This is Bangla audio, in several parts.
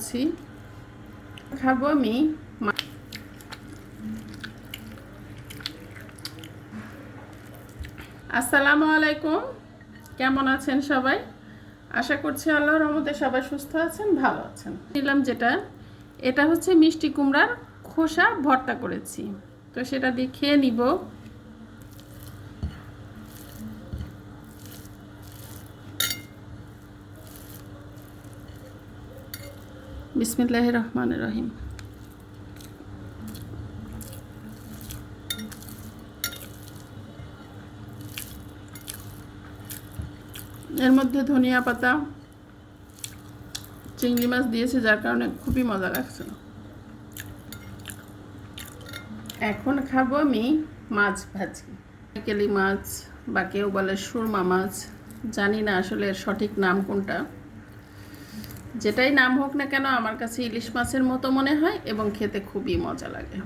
করেছি। খাবো আমি আসসালামু আলাইকুম। কেমন আছেন সবাই? আশা করছি আল্লাহর রহমতে সবাই সুস্থ আছেন, ভালো আছেন। নিলাম এটা হচ্ছে মিষ্টি কুমড়ার খোসা ভর্তা করেছি, তো সেটা দিয়ে খেয়ে নিব। বিসমিল্লাহির রহমানির রহিম। এর মধ্যে ধনিয়া পাতা, চিংড়ি মাছ দিয়েছে, যার কারণে খুবই মজা লাগছে। এখন খাবো আমি মাছ ভাজি, কেলি মাছ বা কেউ বলে সুরমা মাছ, জানি না আসলে এর সঠিক নাম কোনটা। যেটাই নাম হোক না কেন, আমার কাছে ইলিশ মাছের মতো মনে হয় এবং খেতে খুবই মজা লাগে।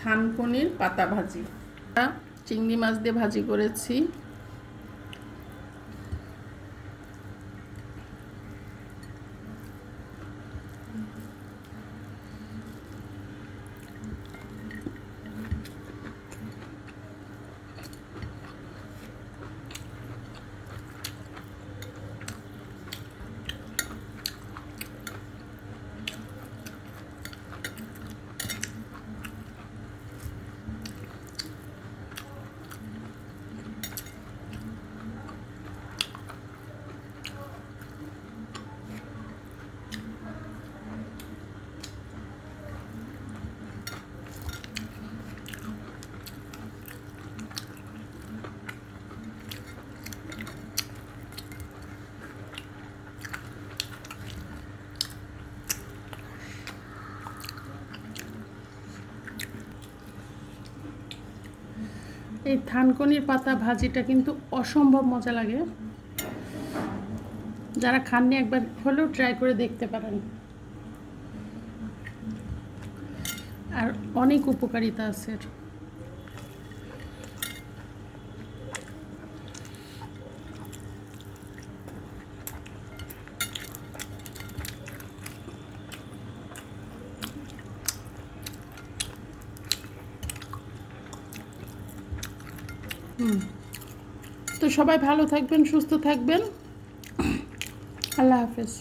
থানকুনির পাতা ভাজি, চিংড়ি মাছ দিয়ে ভাজি করেছি। এই থানকুনির পাতা ভাজিটা কিন্তু অসম্ভব মজা লাগে। যারা খাননি একবার হলেও ট্রাই করে দেখতে পারেন। আর অনেক উপকারিতা আছে এর। তো সবাই ভালো থাকবেন, সুস্থ থাকবেন। আল্লাহ হাফেজ।